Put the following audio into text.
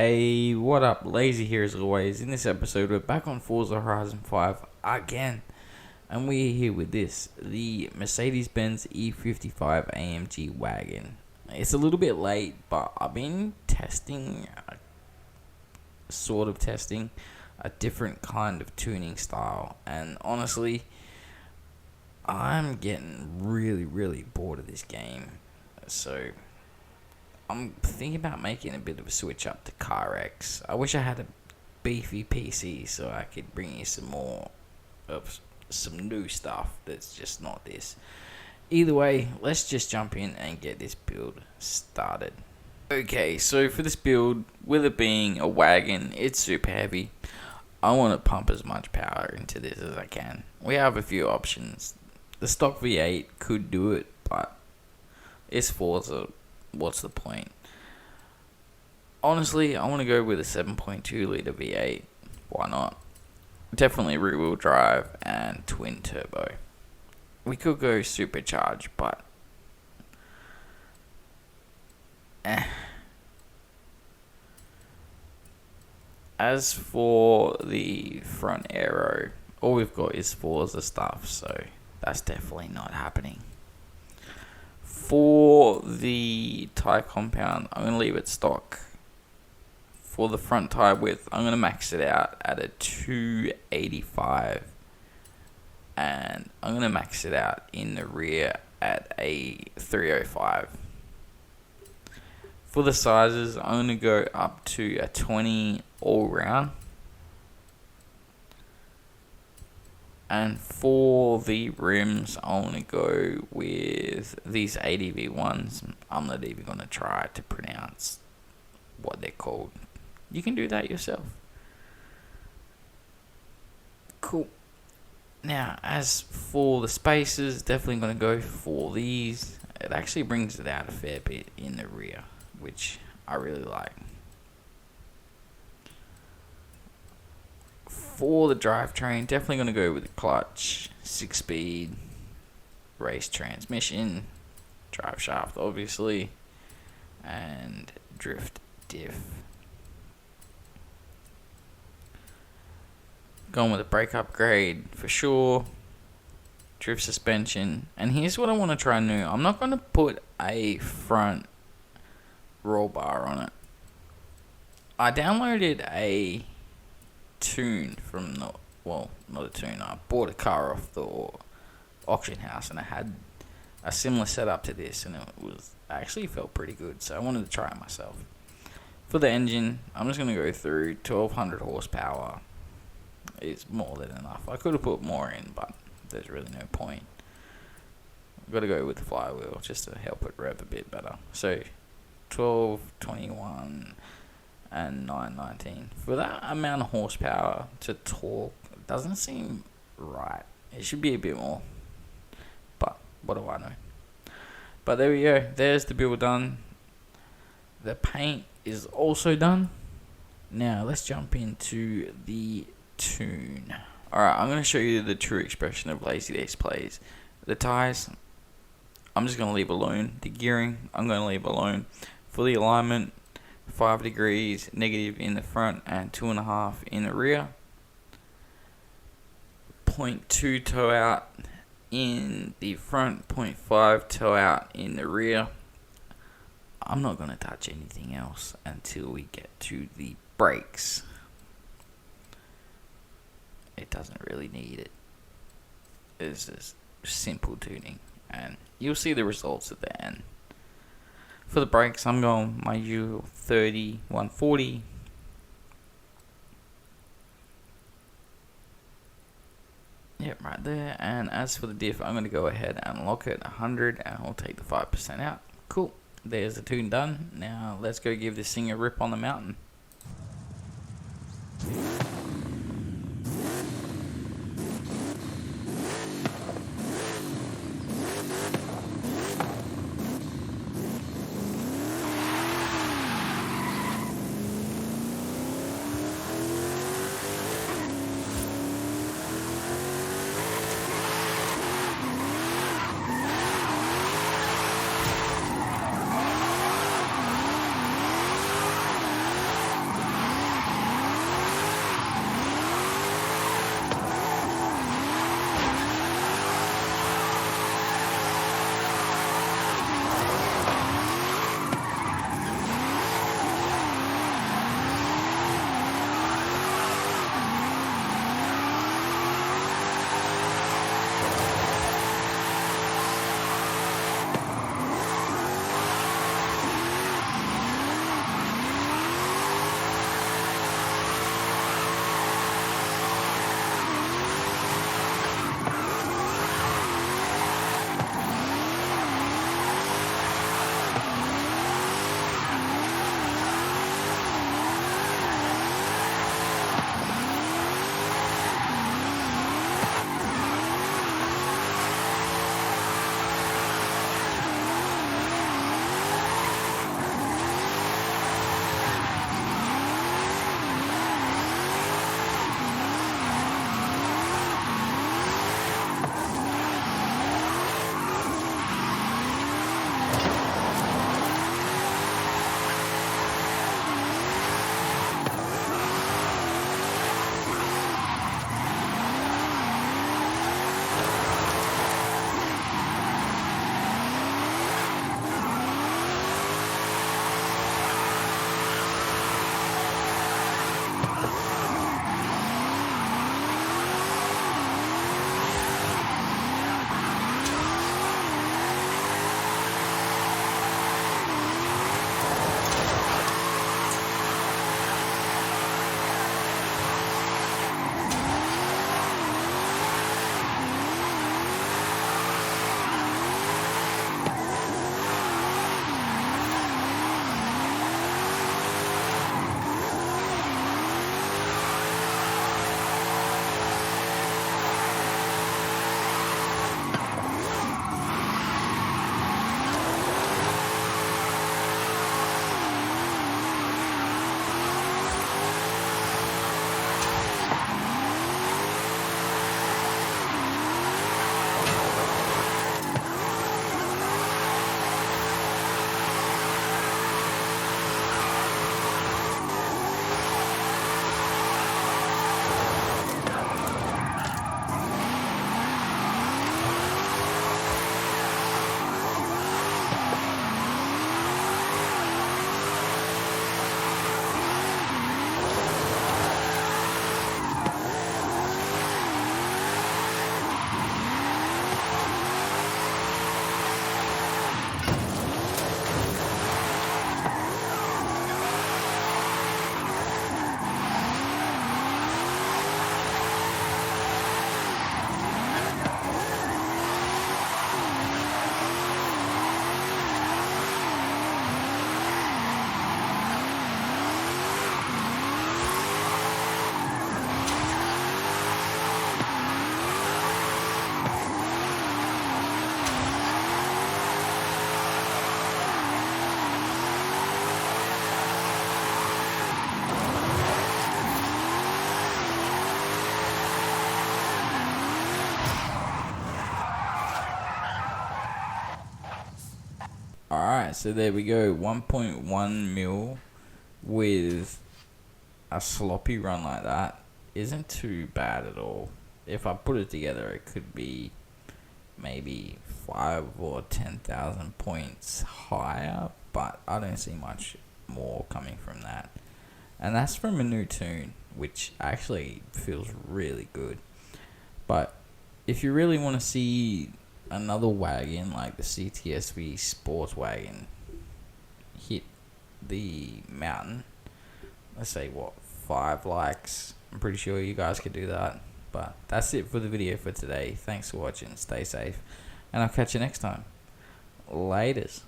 Hey, what up? Lazy here as always. In this episode, we're back on Forza Horizon 5 again. And we're here with this, the Mercedes-Benz E55 AMG Wagon. It's a little bit late, but I've been testing a different kind of tuning style. And honestly, I'm getting really bored of this game. So I'm thinking about making a bit of a switch up to CarX. I wish I had a beefy PC so I could bring you some more of some new stuff that's just not this. Either way, let's just jump in and get this build started. Okay, so for this build, with it being a wagon, it's super heavy. I want to pump as much power into this as I can. We have a few options. The stock V8 could do it, but it's Forza. What's the point? Honestly, I want to go with a 7.2 litre V8. Why not? Definitely rear wheel drive and twin turbo. We could go supercharged, but As for the front aero, all we've got is Forza stuff, so that's definitely not happening. For the tyre compound, I'm going to leave it stock. For the front tyre width, I'm going to max it out at a 285. And I'm going to max it out in the rear at a 305. For the sizes, I'm going to go up to a 20 all round. And for the rims, I want to go with these ADV ones. I'm not even going to try to pronounce what they're called. You can do that yourself. Cool. Now, as for the spacers, definitely going to go for these. It actually brings it out a fair bit in the rear, which I really like. For the drivetrain, definitely going to go with the clutch, 6-speed, race transmission, drive shaft obviously, and drift diff. Going with a brake upgrade for sure, drift suspension, and here's what I want to try new. I'm not going to put a front roll bar on it. I downloaded a tune from not a tune. I bought a car off the auction house and I had a similar setup to this, and it actually felt pretty good, so I wanted to try it myself. For the engine, I'm just going to go through 1200 horsepower. It's more than enough. I could have put more in, but there's really no point. I've got to go with the flywheel just to help it rev a bit better. So 12, 21 and 919. For that amount of horsepower to torque, it doesn't seem right. It should be a bit more, but what do I know? But there we go. There's the build done. The paint is also done. Now let's jump into the tune. Alright, I'm going to show you the true expression of Lazy Days plays. The tires, I'm just going to leave alone. The gearing, I'm going to leave alone. For the alignment, 5 degrees negative in the front and 2.5 in the rear. 0.2 toe out in the front, 0.5 toe out in the rear. I'm not going to touch anything else until we get to the brakes. It doesn't really need it. It's just simple tuning, and you'll see the results at the end. For the brakes, I'm going my usual 30, 140. Yep, right there. And as for the diff, I'm going to go ahead and lock it 100, and I'll take the 5% out. Cool. There's the tune done. Now let's go give this thing a rip on the mountain. Alright, so there we go. 1.1 mil with a sloppy run like that isn't too bad at all. If I put it together, it could be maybe 5 or 10,000 points higher, but I don't see much more coming from that. And that's from a new tune, which actually feels really good. But if you really want to see another wagon like the CTSV Sports Wagon hit the mountain, let's say 5 likes. I'm pretty sure you guys could do that. But that's it for the video for today. Thanks for watching. Stay safe, and I'll catch you next time. Laters.